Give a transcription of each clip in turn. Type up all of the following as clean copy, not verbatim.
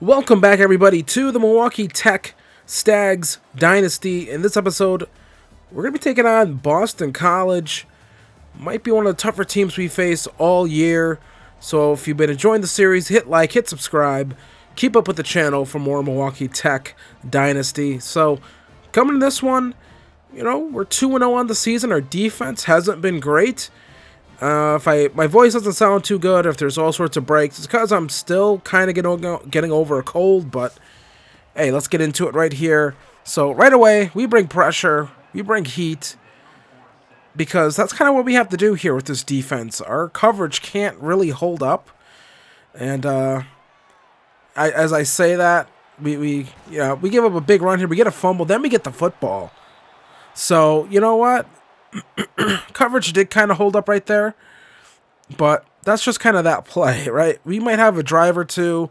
Welcome back, everybody, to the Milwaukee Tech Stags Dynasty. In this episode, we're going to be taking on Boston College. Might be one of the tougher teams we face all year. So if you've been enjoying the series, hit like, hit subscribe. Keep up with the channel for more Milwaukee Tech Dynasty. So coming to this one, we're 2-0 on the season. Our defense hasn't been great. If my voice doesn't sound too good, if there's all sorts of breaks, it's because I'm still kind of getting over a cold, but hey, let's get into it right here. So right away, we bring pressure, we bring heat, because that's kind of what we have to do here with this defense. Our coverage can't really hold up, and as I say that, we give up a big run here, we get a fumble, then we get the football. So, you know what? Coverage did kind of hold up right there, but that's just kind of that play, right? We might have a drive or two,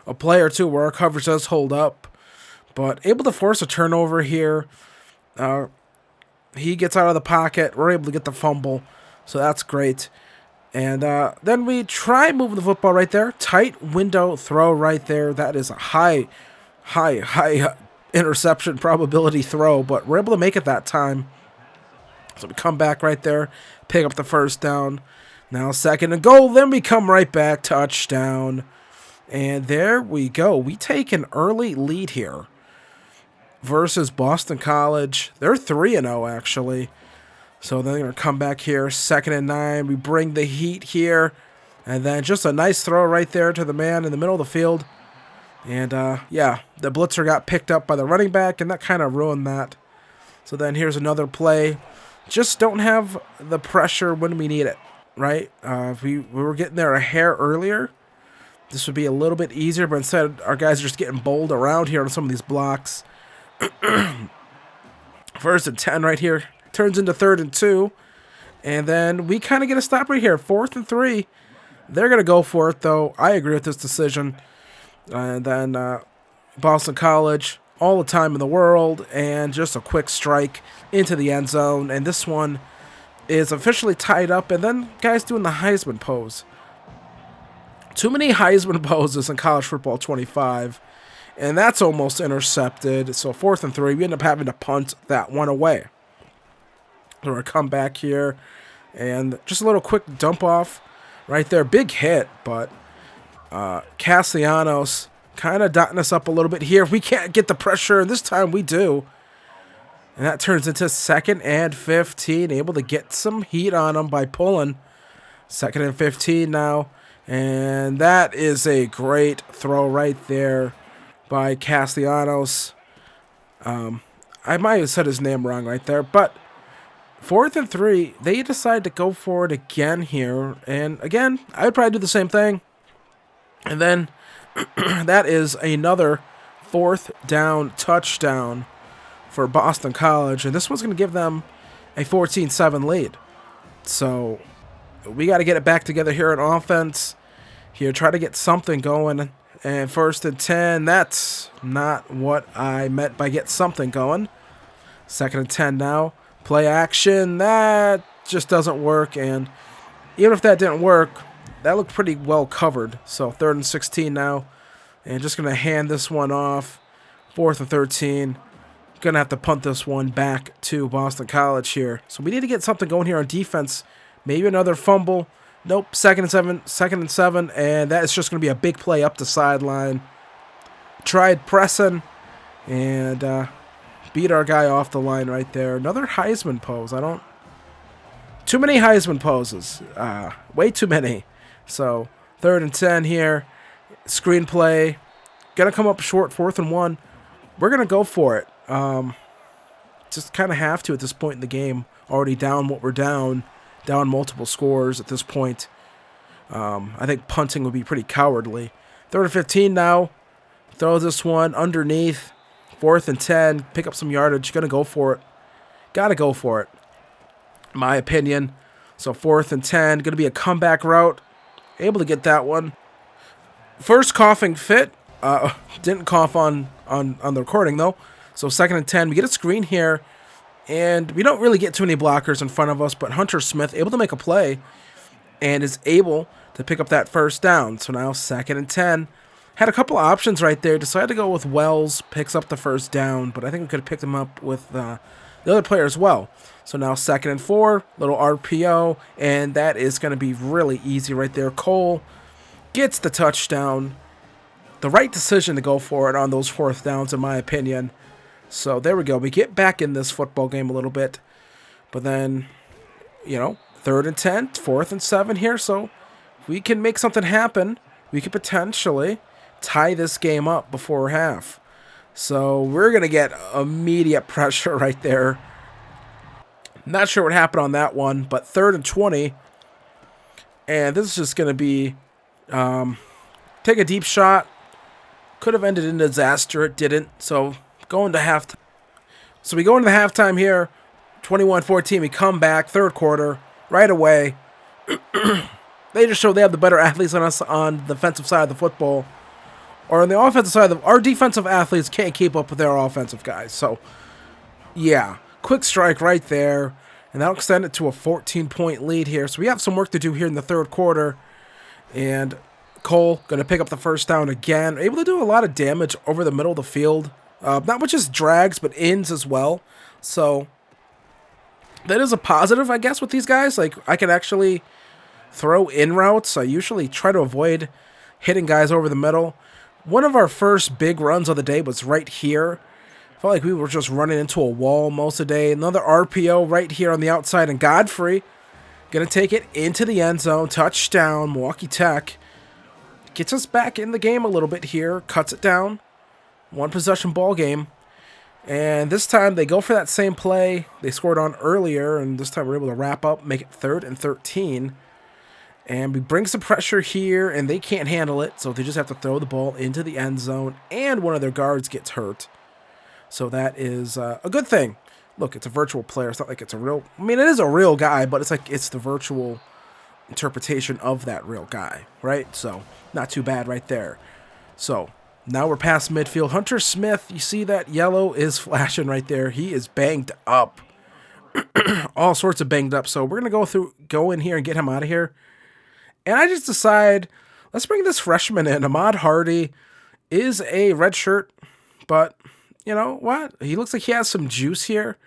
a play or two where our coverage does hold up, but able to force a turnover here. He gets out of the pocket. We're able to get the fumble, so that's great. And then we try moving the football right there. Tight window throw right there. That is a high interception probability throw, but we're able to make it that time. So we come back right there, pick up the first down. Now 2nd and goal, then we come right back, touchdown. And there we go. We take an early lead here versus Boston College. They're 3-0 actually. So then they're going to come back here, 2nd and 9. We bring the heat here. And then just a nice throw right there to the man in the middle of the field. And the blitzer got picked up by the running back, and that kind of ruined that. So then here's another play. Just don't have the pressure when we need it, right? If we were getting there a hair earlier, this would be a little bit easier, but instead our guys are just getting bowled around here on some of these blocks. 1st and 10 right here. Turns into 3rd and 2. And then we kind of get a stop right here. 4th and 3. They're going to go for it, though. I agree with this decision. And then Boston College, all the time in the world, and just a quick strike into the end zone. And this one is officially tied up. And then guys doing the Heisman pose. Too many Heisman poses in college football 25. And that's almost intercepted. So 4th and 3, we end up having to punt that one away. So we're come back here. And just a little quick dump off right there. Big hit, but Castellanos kind of dotting us up a little bit here. We can't get the pressure, and this time we do. And that turns into 2nd and 15. Able to get some heat on them by pulling. 2nd and 15 now. And that is a great throw right there by Castellanos. I might have said his name wrong right there. But 4th and 3, they decide to go for it again here. And again, I would probably do the same thing. And then that is another 4th down touchdown for Boston College. And this one's going to give them a 14-7 lead. So we got to get it back together here on offense. Here, try to get something going. And 1st and 10, that's not what I meant by get something going. 2nd and 10 now. Play action, that just doesn't work. And even if that didn't work, that looked pretty well covered. So 3rd and 16 now. And just going to hand this one off. 4th and 13. Going to have to punt this one back to Boston College here. So we need to get something going here on defense. Maybe another fumble. Nope, 2nd and 7. And that is just going to be a big play up the sideline. Tried pressing. And beat our guy off the line right there. Another Heisman pose. Too many Heisman poses. Way too many. So 3rd and 10 here. Screenplay. Gonna come up short, 4th and 1. We're gonna go for it. Just kind of have to at this point in the game. Already down what we're down. Down multiple scores at this point. I think punting would be pretty cowardly. 3rd and 15 now. Throw this one underneath. 4th and 10. Pick up some yardage. Gonna go for it. Gotta go for it. In my opinion. So 4th and 10. Gonna be a comeback route. Able to get that one. First coughing fit. Didn't cough on the recording, though. So 2nd and 10. We get a screen here. And we don't really get too many blockers in front of us. But Hunter Smith able to make a play. And is able to pick up that first down. So now 2nd and 10. Had a couple of options right there. Decided to go with Wells, picks up the first down, but I think we could have picked him up with the other player as well. So now 2nd and 4, little RPO, and that is going to be really easy right there. Cole gets the touchdown. The right decision to go for it on those 4th downs, in my opinion. So there we go. We get back in this football game a little bit. But then, 3rd and 10, 4th and 7 here. So we can make something happen. We could potentially tie this game up before half. So we're going to get immediate pressure right there. Not sure what happened on that one, but 3rd and 20. And this is just going to be take a deep shot. Could have ended in disaster. It didn't. So going to halftime. So we go into the halftime here. 21-14. We come back. 3rd quarter. Right away. They just show they have the better athletes on us on the defensive side of the football. Or on the offensive side, our defensive athletes can't keep up with their offensive guys. So, yeah. Quick strike right there. And that'll extend it to a 14-point lead here. So we have some work to do here in the 3rd quarter. And Cole going to pick up the first down again. Able to do a lot of damage over the middle of the field. Not just drags, but ins as well. So that is a positive, I guess, with these guys. Like, I can actually throw in routes. I usually try to avoid hitting guys over the middle. One of our first big runs of the day was right here. Felt like we were just running into a wall most of the day. Another RPO right here on the outside, and Godfrey going to take it into the end zone. Touchdown, Milwaukee Tech. Gets us back in the game a little bit here. Cuts it down. 1-possession ball game. And this time they go for that same play they scored on earlier, and this time we're able to wrap up, make it 3rd and 13. And we bring some pressure here, and they can't handle it, so they just have to throw the ball into the end zone, and one of their guards gets hurt. So that is a good thing. Look, it's a virtual player. It's not like it's a real... I mean, it is a real guy, but it's like it's the virtual interpretation of that real guy, right? So not too bad right there. So now we're past midfield. Hunter Smith, you see that yellow is flashing right there. He is banged up. All sorts of banged up. So we're going to go in here and get him out of here. And I just decide, let's bring this freshman in. Ahmad Hardy is a red shirt, but you know what? He looks like he has some juice here.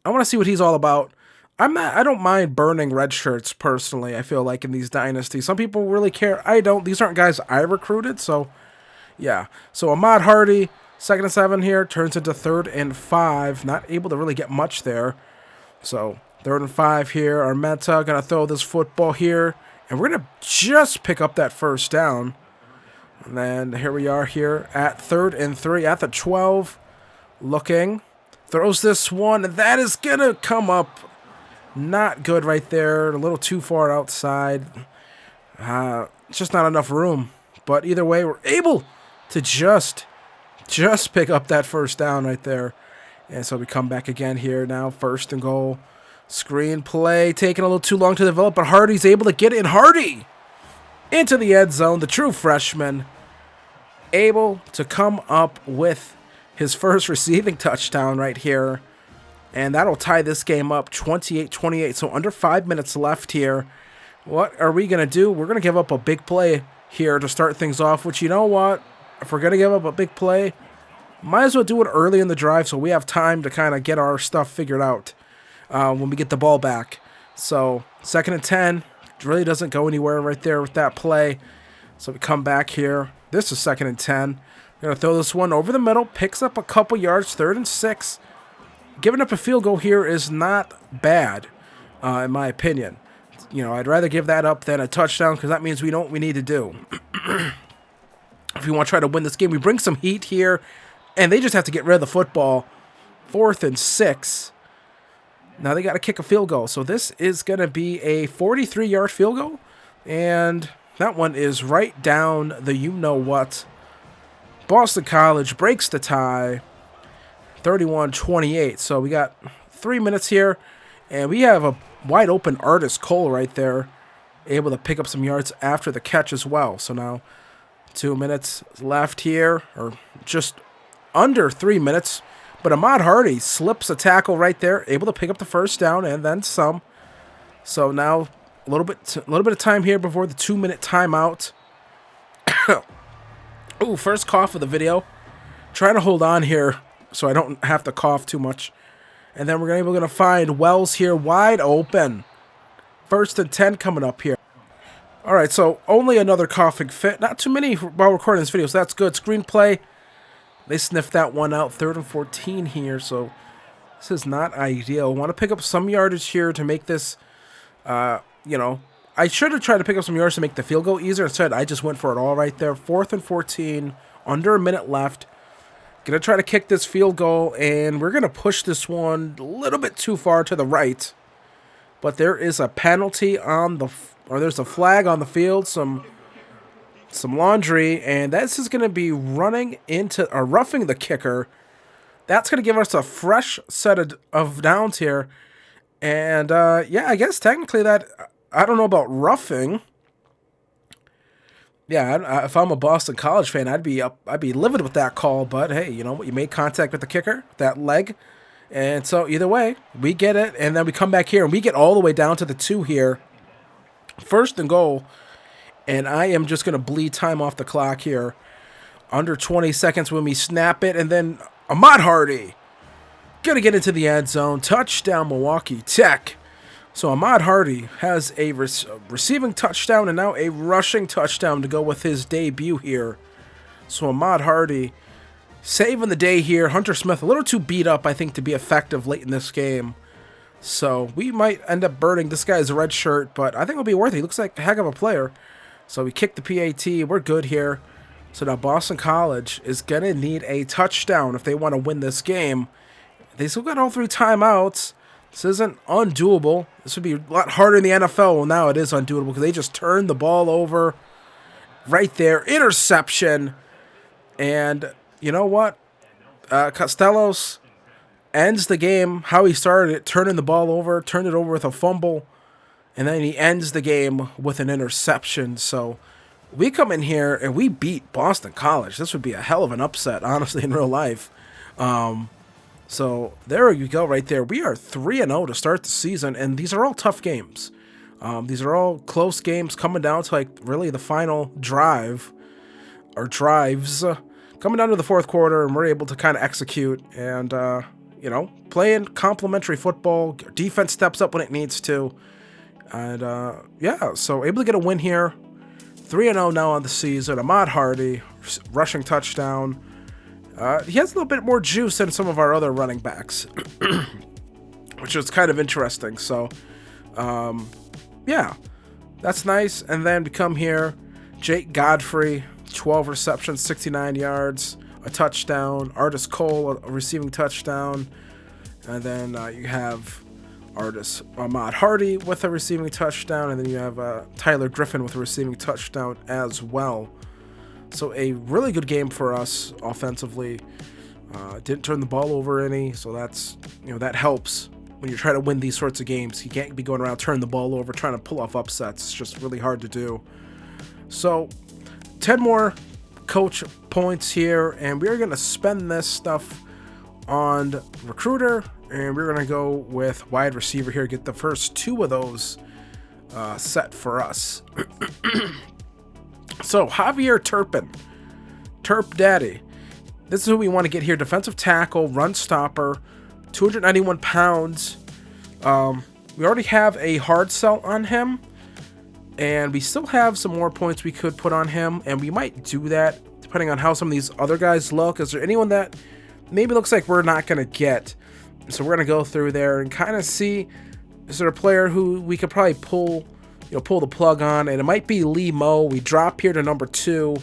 I want to see what he's all about. I don't mind burning red shirts personally. I feel like in these dynasties, some people really care. I don't. These aren't guys I recruited, so yeah. So Ahmad Hardy, 2nd and 7 here, turns into 3rd and 5. Not able to really get much there. So 3rd and 5 here. Armenta gonna throw this football here. And we're going to just pick up that first down. And then here we are here at 3rd and 3 at the 12. Looking. Throws this one. And that is going to come up not good right there. A little too far outside. It's just not enough room. But either way, we're able to just pick up that first down right there. And so we come back again here now. 1st and goal. Screen play taking a little too long to develop, but Hardy's able to get it in. Hardy into the end zone, the true freshman, able to come up with his first receiving touchdown right here. And that'll tie this game up 28-28. So under 5 minutes left here. What are we going to do? We're going to give up a big play here to start things off, which, you know what? If we're going to give up a big play, might as well do it early in the drive so we have time to kind of get our stuff figured out. When we get the ball back. So 2nd and 10 really doesn't go anywhere right there with that play. So we come back here. This is 2nd and 10. We're going to throw this one over the middle. Picks up a couple yards. 3rd and 6. Giving up a field goal here is not bad, in my opinion. You know, I'd rather give that up than a touchdown because that means we know what we need to do. If we want to try to win this game, we bring some heat here. And they just have to get rid of the football. 4th and 6. Now they got to kick a field goal. So this is going to be a 43-yard field goal. And that one is right down the you-know-what. Boston College breaks the tie. 31-28. So we got 3 minutes here. And we have a wide-open Artis Cole right there. Able to pick up some yards after the catch as well. So now 2 minutes left here. Or just under 3 minutes. But Ahmad Hardy slips a tackle right there, able to pick up the first down and then some. So now a little bit of time here before the 2-minute timeout. Ooh, first cough of the video. Trying to hold on here so I don't have to cough too much. And then we're going to find Wells here wide open. 1st and 10 coming up here. All right, so only another coughing fit. Not too many while recording this video, so that's good. Screenplay, they sniffed that one out. 3rd and 14 here, so this is not ideal. Want to pick up some yardage here to make this, you know, I should have tried to pick up some yards to make the field goal easier. Instead, I just went for it all right there. 4th and 14, under a minute left. Going to try to kick this field goal, and we're going to push this one a little bit too far to the right. But there is a penalty on the, or there's a flag on the field, some laundry, and this is going to be running into, or roughing the kicker. That's going to give us a fresh set of downs here. And, yeah, I guess technically that, I don't know about roughing. Yeah, if I'm a Boston College fan, I'd be livid with that call. But hey, you know what? You made contact with the kicker, that leg, and so either way, we get it. And then we come back here and we get all the way down to the 2 here, 1st and goal. And I am just gonna bleed time off the clock here, under 20 seconds when we snap it, and then Ahmad Hardy gonna get into the end zone, touchdown Milwaukee Tech. So Ahmad Hardy has a receiving touchdown and now a rushing touchdown to go with his debut here. So Ahmad Hardy saving the day here. Hunter Smith a little too beat up, I think, to be effective late in this game. So we might end up burning this guy's red shirt, but I think it'll be worth it. He looks like a heck of a player. So we kick the PAT. We're good here. So now Boston College is going to need a touchdown if they want to win this game. They still got all 3 timeouts. This isn't undoable. This would be a lot harder in the NFL. Well, now it is undoable because they just turned the ball over right there. Interception. And you know what? Costellos ends the game how he started it, turning the ball over, turned it over with a fumble, and then he ends the game with an interception. So we come in here and we beat Boston College. This would be a hell of an upset, honestly, in real life. So there you go right there. We are 3-0 to start the season, and these are all tough games. These are all close games coming down to, like, really the final drive, or drives, coming down to the 4th quarter, and we're able to kind of execute and, you know, playing complimentary football. Defense steps up when it needs to. And, yeah, so able to get a win here. 3-0 now on the season. Ahmad Hardy, rushing touchdown. He has a little bit more juice than some of our other running backs, which is kind of interesting. So, yeah, that's nice. And then we come here, Jake Godfrey, 12 receptions, 69 yards, a touchdown. Artis Cole, a receiving touchdown. And then you have Ahmad Hardy with a receiving touchdown. And then you have Tyler Griffin with a receiving touchdown as well. So a really good game for us offensively. Didn't turn the ball over any, so that's, you know, that helps when you're trying to win these sorts of games. You can't be going around turning the ball over, trying to pull off upsets. It's just really hard to do. So 10 more coach points here, and we're going to spend this stuff on recruiter, and we're going to go with wide receiver here, get the first 2 of those set for us. So, Javier Turpin, Terp Daddy. This is who we want to get here. Defensive tackle, run stopper, 291 pounds. We already have a hard sell on him, and we still have some more points we could put on him, and we might do that depending on how some of these other guys look. Is there anyone that maybe looks like we're not going to get? So we're going to go through there and kind of see, is there a player who we could probably pull the plug on, and it might be Lee Moe. We drop here to number 2.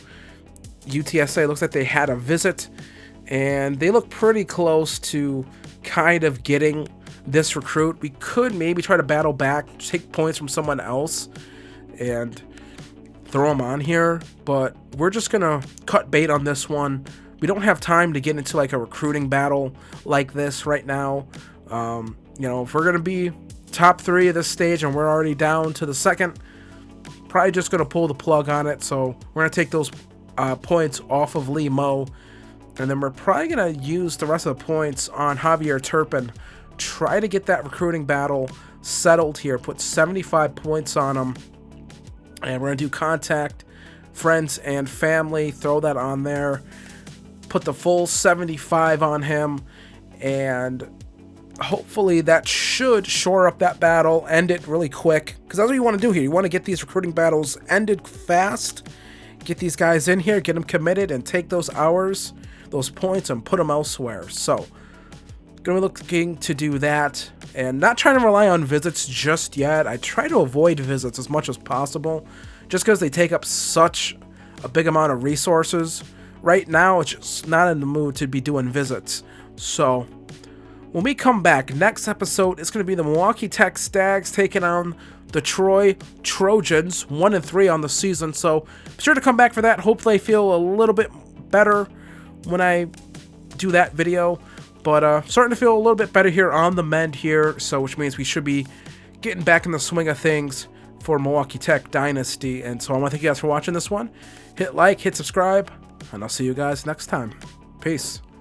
UTSA looks like they had a visit, and they look pretty close to kind of getting this recruit. We could maybe try to battle back, take points from someone else, and throw them on here, but we're just going to cut bait on this one. We don't have time to get into like a recruiting battle like this right now. You know, if we're going to be top 3 at this stage and we're already down to the 2nd, probably just going to pull the plug on it. So we're going to take those points off of Lee Moe, and then we're probably going to use the rest of the points on Javier Turpin, try to get that recruiting battle settled here, put 75 points on him, and we're going to do contact friends and family. Throw that on there. Put the full 75 on him, and hopefully that should shore up that battle, end it really quick, because that's what you want to do here. You want to get these recruiting battles ended fast, get these guys in here, get them committed, and take those hours, those points, and put them elsewhere. So gonna be looking to do that, and not trying to rely on visits just yet. I try to avoid visits as much as possible, just because they take up such a big amount of resources. Right now, it's just not in the mood to be doing visits. So when we come back, next episode, it's going to be the Milwaukee Tech Stags taking on the Troy Trojans, 1-3 on the season. So be sure to come back for that. Hopefully I feel a little bit better when I do that video. But starting to feel a little bit better here on the mend here. So which means we should be getting back in the swing of things for Milwaukee Tech Dynasty. And so I want to thank you guys for watching this one. Hit like, hit subscribe, and I'll see you guys next time. Peace.